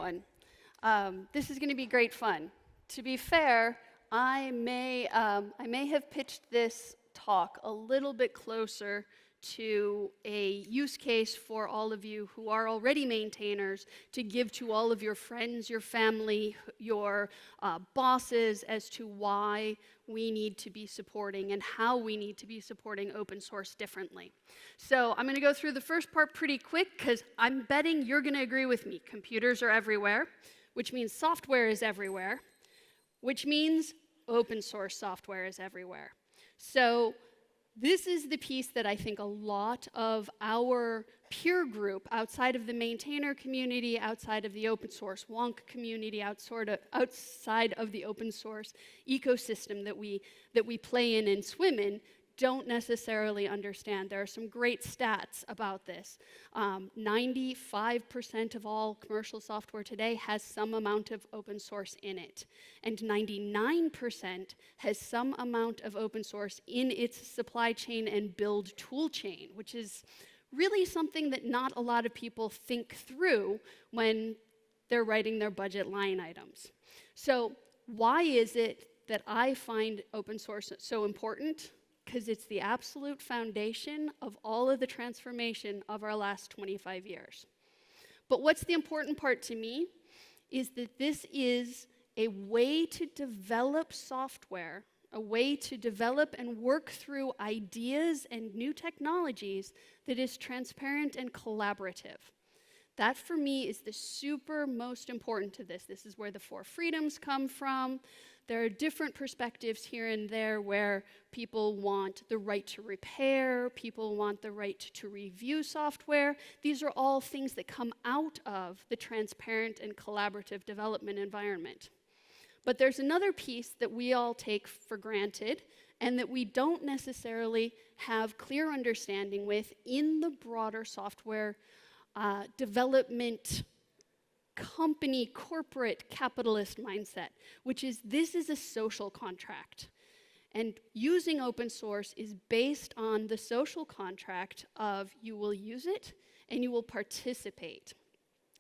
everyone. This is going to be great fun. To be fair, I may have pitched this talk a little bit closer to a use case for all of you who are already maintainers to give to all of your friends, your family, your bosses as to why we need to be supporting and how we need to be supporting open source differently. So I'm going to go through the first part pretty quick because I'm betting you're going to agree with me. Computers are everywhere, which means software is everywhere, which means open source software is everywhere. So this is the piece that I think a lot of our peer group outside of the maintainer community, outside of the open source wonk community, outside of the open source ecosystem that we play in and swim in, don't necessarily understand. There are some great stats about this. 95% of all commercial software today has some amount of open source in it. And 99% has some amount of open source in its supply chain and build tool chain, which is really something that not a lot of people think through when they're writing their budget line items. So why is it that I find open source so important? Because it's the absolute foundation of all of the transformation of our last 25 years. But what's the important part to me is that this is a way to develop software, a way to develop and work through ideas and new technologies that is transparent and collaborative. That, for me, is the super most important to this. This is where the 4 freedoms come from. There are different perspectives here and there where people want the right to repair, people want the right to review software. These are all things that come out of the transparent and collaborative development environment. But there's another piece that we all take for granted and that we don't necessarily have clear understanding with in the broader software development company, corporate, capitalist mindset, which is this is a social contract. And using open source is based on the social contract of you will use it and you will participate.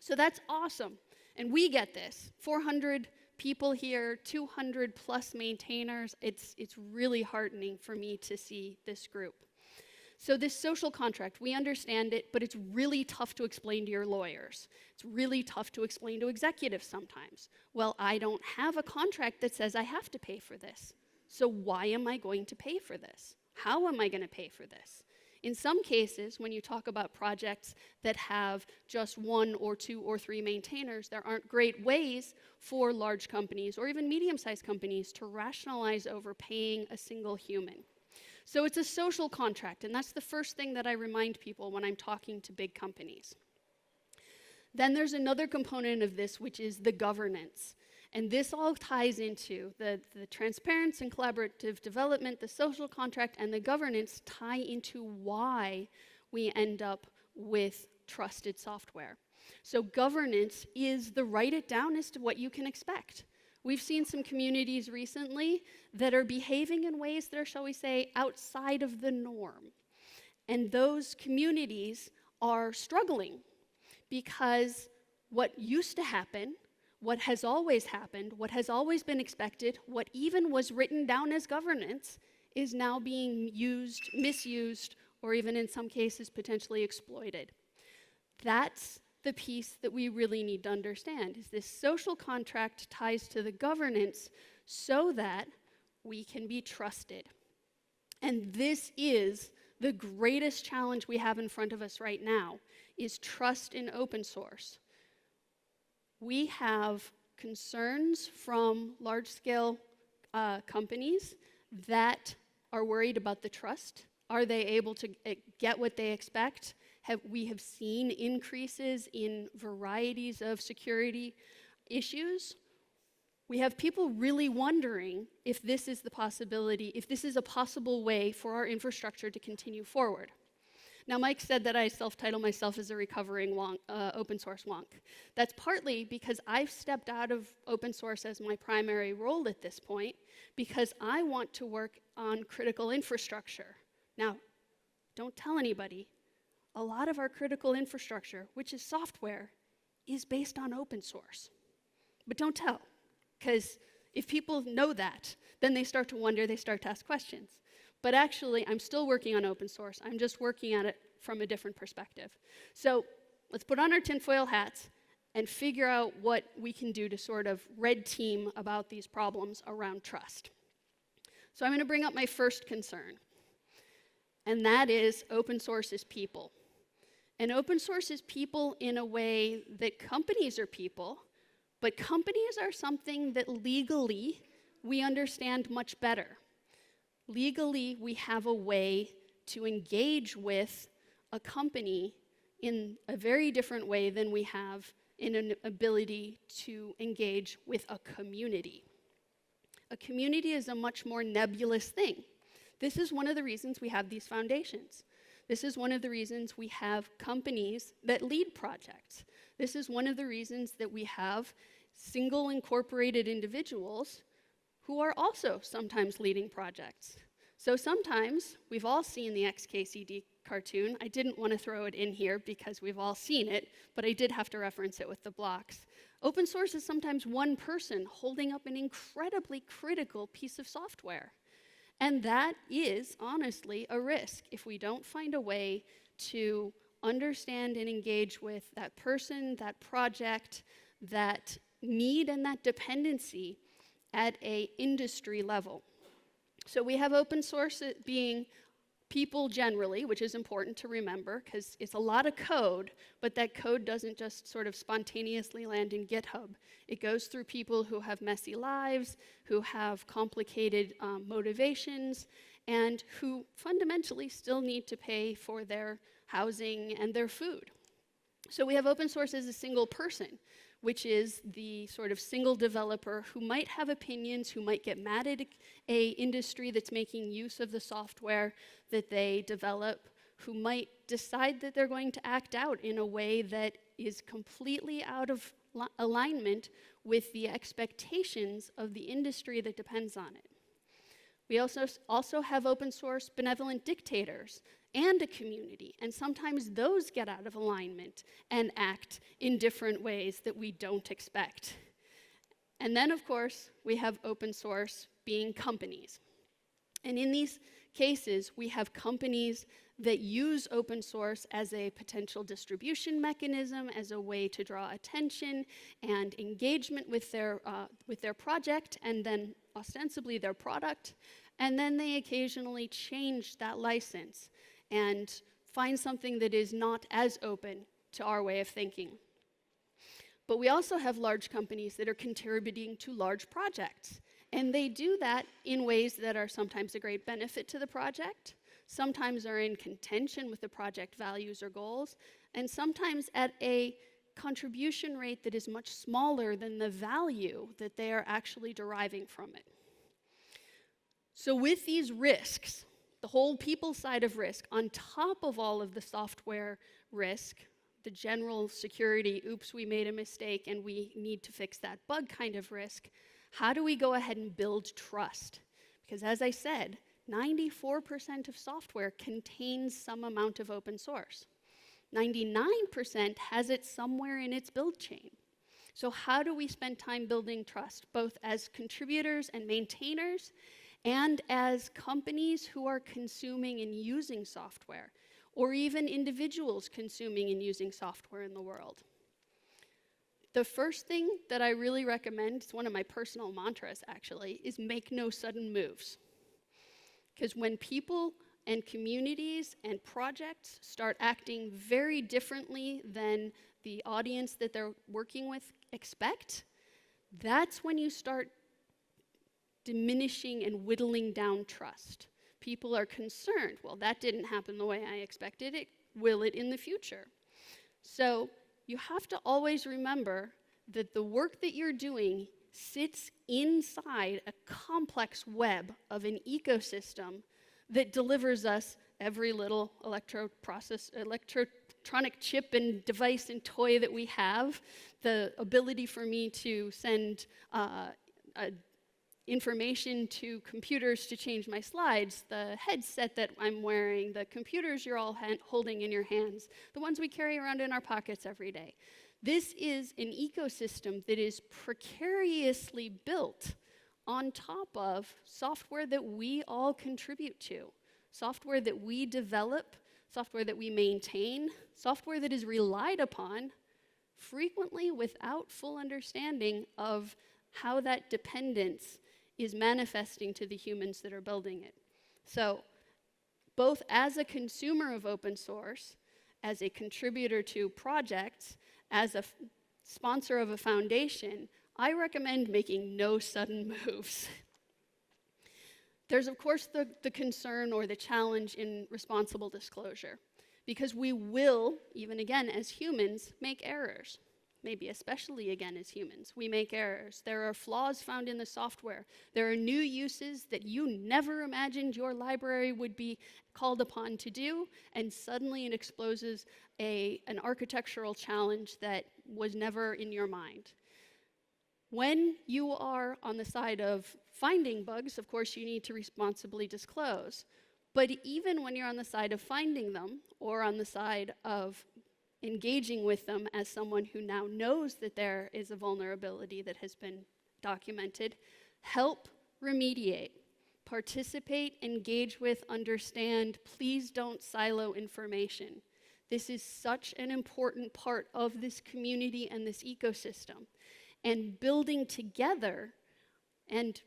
So that's awesome. And we get this. 400 people here, 200 plus maintainers. It's really heartening for me to see this group. So this social contract, we understand it, but it's really tough to explain to your lawyers. It's really tough to explain to executives sometimes. Well, I don't have a contract that says I have to pay for this. So why am I going to pay for this? How am I going to pay for this? In some cases, when you talk about projects that have just 1 or 2 or 3 maintainers, there aren't great ways for large companies or even medium-sized companies to rationalize overpaying a single human. So it's a social contract, and that's the first thing that I remind people when I'm talking to big companies. Then there's another component of this, which is the governance. And this all ties into the transparency and collaborative development, the social contract, and the governance tie into why we end up with trusted software. So governance is the write it down as to what you can expect. We've seen some communities recently that are behaving in ways that are, shall we say, outside of the norm. And those communities are struggling because what used to happen, what has always happened, what has always been expected, what even was written down as governance, is now being used, misused, or even in some cases potentially exploited. That's the piece that we really need to understand, is this social contract ties to the governance so that we can be trusted. And this is the greatest challenge we have in front of us right now, is trust in open source. We have concerns from large-scale companies that are worried about the trust. Are they able to get what they expect? We have seen increases in varieties of security issues. We have people really wondering if this is the possibility, if this is a possible way for our infrastructure to continue forward. Now, Mike said that I self-title myself as a recovering open source wonk. That's partly because I've stepped out of open source as my primary role at this point because I want to work on critical infrastructure. Now, don't tell anybody. A lot of our critical infrastructure, which is software, is based on open source. But don't tell, because if people know that, then they start to wonder, they start to ask questions. But actually, I'm still working on open source. I'm just working at it from a different perspective. So let's put on our tinfoil hats and figure out what we can do to sort of red team about these problems around trust. So I'm going to bring up my first concern, and that is open source is people. And open source is people in a way that companies are people, but companies are something that legally we understand much better. Legally, we have a way to engage with a company in a very different way than we have in an ability to engage with a community. A community is a much more nebulous thing. This is one of the reasons we have these foundations. This is one of the reasons we have companies that lead projects. This is one of the reasons that we have single incorporated individuals who are also sometimes leading projects. So sometimes, we've all seen the XKCD cartoon. I didn't want to throw it in here because we've all seen it, but I did have to reference it with the blocks. Open source is sometimes one person holding up an incredibly critical piece of software. And that is, honestly, a risk if we don't find a way to understand and engage with that person, that project, that need and that dependency at an industry level. So we have open source being people generally, which is important to remember because it's a lot of code, but that code doesn't just sort of spontaneously land in GitHub. It goes through people who have messy lives, who have complicated motivations, and who fundamentally still need to pay for their housing and their food. So we have open source as a single person, which is the sort of single developer who might have opinions, who might get mad at a industry that's making use of the software that they develop, who might decide that they're going to act out in a way that is completely out of alignment with the expectations of the industry that depends on it. We also have open source benevolent dictators and a community, and sometimes those get out of alignment and act in different ways that we don't expect. And then, of course, we have open source being companies. And in these cases, we have companies that use open source as a potential distribution mechanism, as a way to draw attention and engagement with their project, and then ostensibly their product. And then they occasionally change that license and find something that is not as open to our way of thinking. But we also have large companies that are contributing to large projects. And they do that in ways that are sometimes a great benefit to the project, sometimes are in contention with the project values or goals, and sometimes at a contribution rate that is much smaller than the value that they are actually deriving from it. So with these risks, the whole people side of risk, on top of all of the software risk, the general security, oops, we made a mistake and we need to fix that bug kind of risk, how do we go ahead and build trust? Because as I said, 94% of software contains some amount of open source. 99% has it somewhere in its build chain. So how do we spend time building trust, both as contributors and maintainers, and as companies who are consuming and using software, or even individuals consuming and using software in the world? The first thing that I really recommend, it's one of my personal mantras actually, is make no sudden moves. Because when people and communities and projects start acting very differently than the audience that they're working with expect, that's when you start diminishing and whittling down trust. People are concerned, well, that didn't happen the way I expected it, will it in the future? So you have to always remember that the work that you're doing sits inside a complex web of an ecosystem that delivers us every little electronic chip and device and toy that we have, the ability for me to send information to computers to change my slides, the headset that I'm wearing, the computers you're all holding in your hands, the ones we carry around in our pockets every day. This is an ecosystem that is precariously built on top of software that we all contribute to, software that we develop, software that we maintain, software that is relied upon, frequently without full understanding of how that dependence is manifesting to the humans that are building it. So, both as a consumer of open source, as a contributor to projects, as a sponsor of a foundation, I recommend making no sudden moves. There's, of course, the concern or the challenge in responsible disclosure, because we will, even again as humans, make errors. Maybe especially again as humans, we make errors. There are flaws found in the software. There are new uses that you never imagined your library would be called upon to do, and suddenly it exposes an architectural challenge that was never in your mind. When you are on the side of finding bugs, of course, you need to responsibly disclose. But even when you're on the side of finding them, or on the side of engaging with them as someone who now knows that there is a vulnerability that has been documented, help remediate, participate, engage with, understand. Please don't silo information. This is such an important part of this community and this ecosystem. And building together and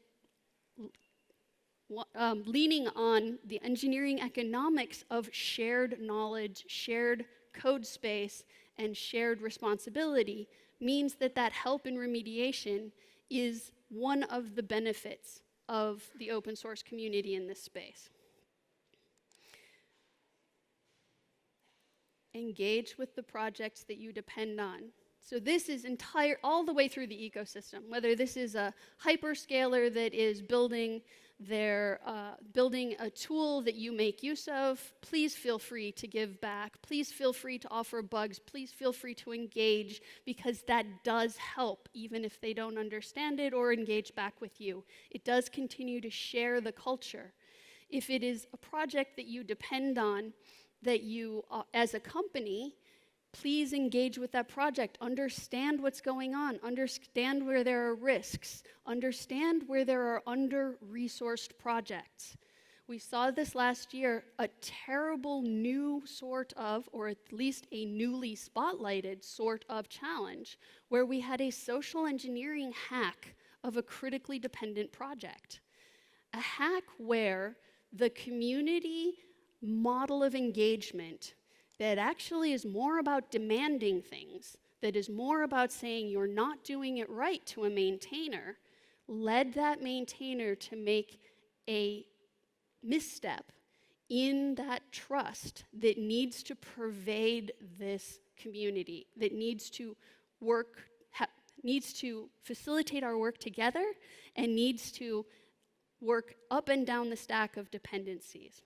leaning on the engineering economics of shared knowledge, shared code space, and shared responsibility means that that help in remediation is one of the benefits of the open source community in this space. Engage with the projects that you depend on. So this is all the way through the ecosystem, whether this is a hyperscaler that is building a tool that you make use of, please feel free to give back. Please feel free to offer bugs. Please feel free to engage, because that does help, even if they don't understand it or engage back with you. It does continue to share the culture. If it is a project that you depend on, that you, as a company, please engage with that project. Understand what's going on. Understand where there are risks. Understand where there are under-resourced projects. We saw this last year, a terrible new sort of, or at least a newly spotlighted sort of challenge, where we had a social engineering hack of a critically dependent project. A hack where the community model of engagement that actually is more about demanding things, that is more about saying you're not doing it right to a maintainer, led that maintainer to make a misstep in that trust that needs to pervade this community, that needs to facilitate our work together, and needs to work up and down the stack of dependencies.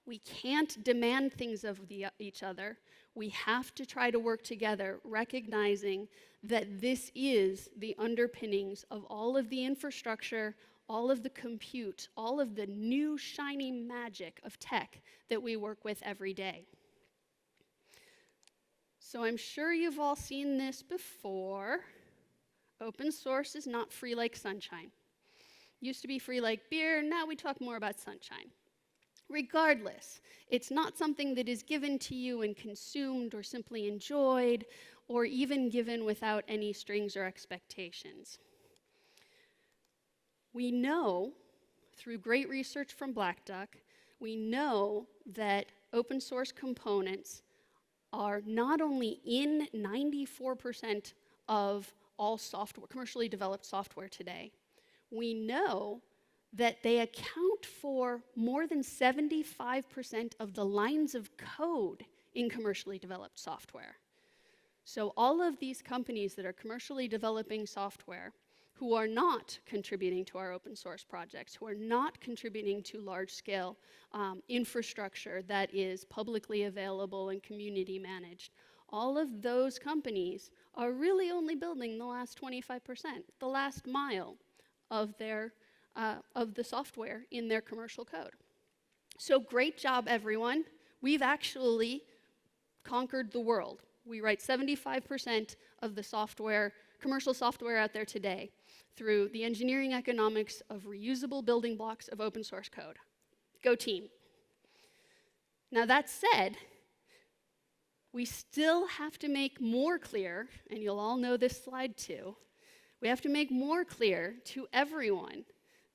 We can't demand things of each other. We have to try to work together, recognizing that this is the underpinnings of all of the infrastructure, all of the compute, all of the new shiny magic of tech that we work with every day. So I'm sure you've all seen this before. Open source is not free like sunshine. Used to be free like beer, now we talk more about sunshine. Regardless, it's not something that is given to you and consumed or simply enjoyed, or even given without any strings or expectations. We know, through great research from Black Duck, we know that open source components are not only in 94% of all software, commercially developed software today. We know that they account for more than 75% of the lines of code in commercially developed software. So all of these companies that are commercially developing software, who are not contributing to our open source projects, who are not contributing to large-scale infrastructure that is publicly available and community managed, all of those companies are really only building the last 25%, the last mile of the software in their commercial code. So great job, everyone. We've actually conquered the world. We write 75% of the software, commercial software out there today through the engineering economics of reusable building blocks of open source code. Go team. Now that said, we still have to make more clear, and you'll all know this slide too, we have to make more clear to everyone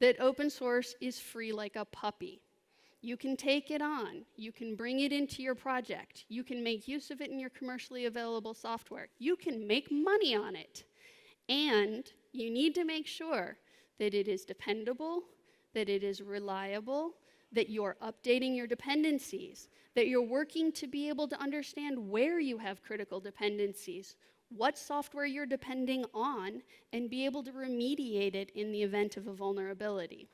that open source is free like a puppy. You can take it on, you can bring it into your project, you can make use of it in your commercially available software, you can make money on it. And you need to make sure that it is dependable, that it is reliable, that you're updating your dependencies, that you're working to be able to understand where you have critical dependencies, what software you're depending on, and be able to remediate it in the event of a vulnerability.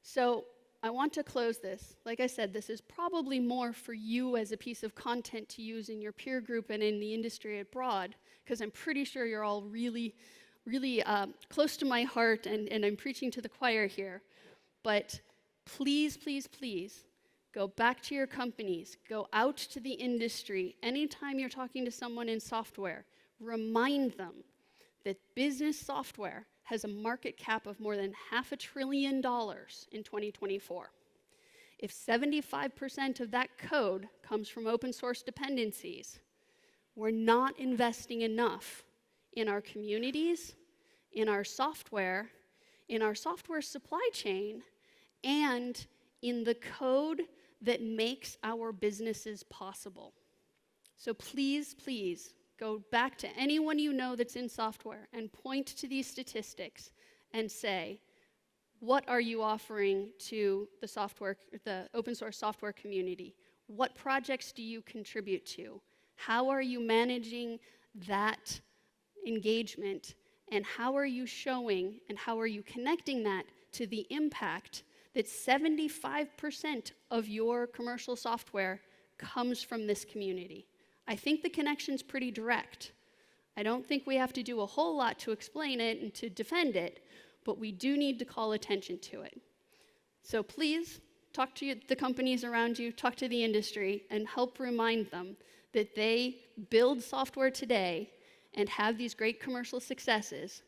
So I want to close this. Like I said, this is probably more for you as a piece of content to use in your peer group and in the industry abroad, because I'm pretty sure you're all really close to my heart, and I'm preaching to the choir here. But please, please, please, go back to your companies, go out to the industry. Anytime you're talking to someone in software, remind them that business software has a market cap of more than $500 billion in 2024. If 75% of that code comes from open source dependencies, we're not investing enough in our communities, in our software supply chain, and in the code that makes our businesses possible. So please, please, go back to anyone you know that's in software and point to these statistics and say, what are you offering to the open source software community? What projects do you contribute to? How are you managing that engagement? And how are you showing and how are you connecting that to the impact that 75% of your commercial software comes from this community? I think the connection's pretty direct. I don't think we have to do a whole lot to explain it and to defend it, but we do need to call attention to it. So please, talk to the companies around you, talk to the industry, and help remind them that they build software today and have these great commercial successes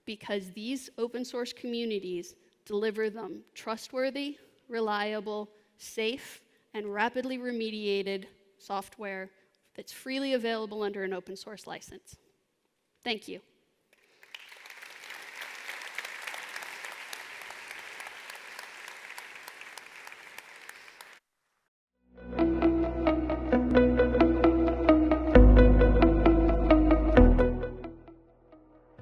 because these open source communities deliver them trustworthy, reliable, safe, and rapidly remediated software that's freely available under an open source license. Thank you.